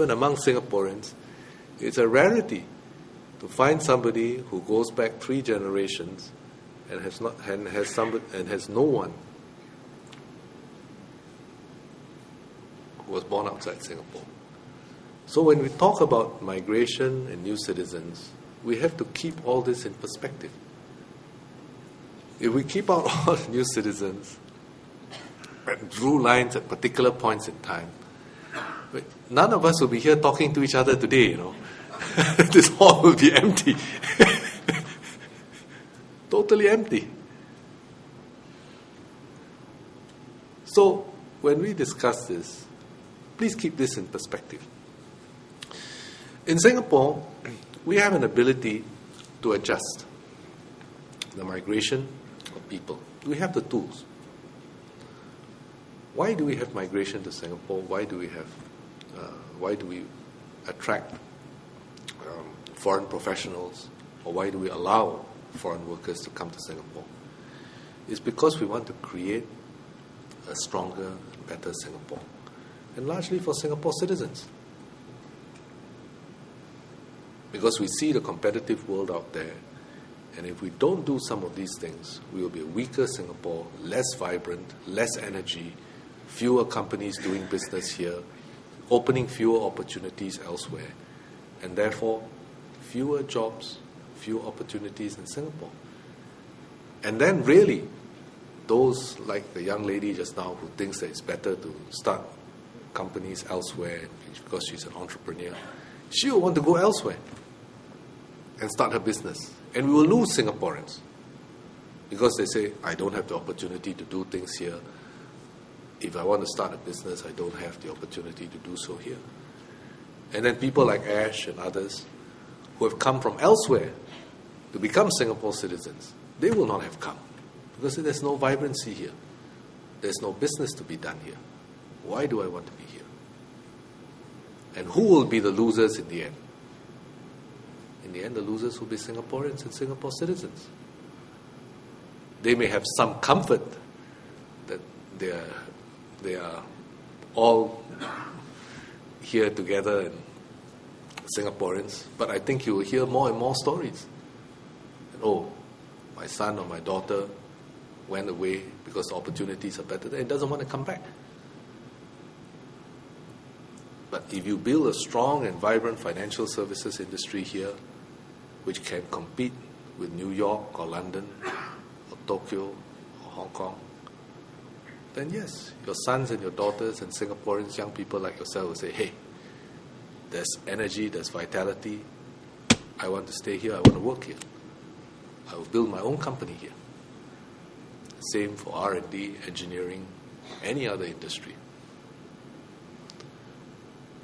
even among Singaporeans, it's a rarity to find somebody who goes back 3 generations and has no one who was born outside Singapore. So when we talk about migration and new citizens, we have to keep all this in perspective. If we keep out all new citizens and drew lines at particular points in time, none of us will be here talking to each other today, you know. This hall will be empty. Totally empty. So, when we discuss this, please keep this in perspective. In Singapore, we have an ability to adjust the migration of people. We have the tools. Why do we have migration to Singapore? Why do we attract foreign professionals, or why do we allow foreign workers to come to Singapore? It's because we want to create a stronger, better Singapore, and largely for Singapore citizens. Because we see the competitive world out there, and if we don't do some of these things, we will be a weaker Singapore, less vibrant, less energy, fewer companies doing business here, opening fewer opportunities elsewhere, and therefore fewer jobs, fewer opportunities in Singapore. And then really, those like the young lady just now who thinks that it's better to start companies elsewhere because she's an entrepreneur, she will want to go elsewhere and start her business. And we will lose Singaporeans because they say, I don't have the opportunity to do things here. If I want to start a business, I don't have the opportunity to do so here. And then people like Ash and others who have come from elsewhere to become Singapore citizens, they will not have come because there's no vibrancy here. There's no business to be done here. Why do I want to be here? And who will be the losers in the end? In the end, the losers will be Singaporeans and Singapore citizens. They may have some comfort that they are all here together and Singaporeans, but I think you will hear more and more stories. Oh, my son or my daughter went away because the opportunities are better there and doesn't want to come back. But if you build a strong and vibrant financial services industry here, which can compete with New York or London or Tokyo or Hong Kong, then yes, your sons and your daughters and Singaporeans, young people like yourself will say, hey, there's energy, there's vitality. I want to stay here, I want to work here. I will build my own company here. Same for R&D, engineering, any other industry.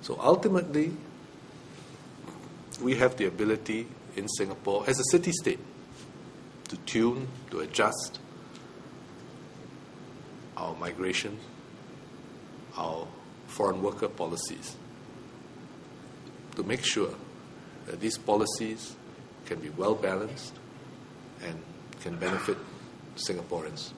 So ultimately, we have the ability in Singapore as a city-state to tune, to adjust our migration, our foreign worker policies, to make sure that these policies can be well balanced and can benefit Singaporeans.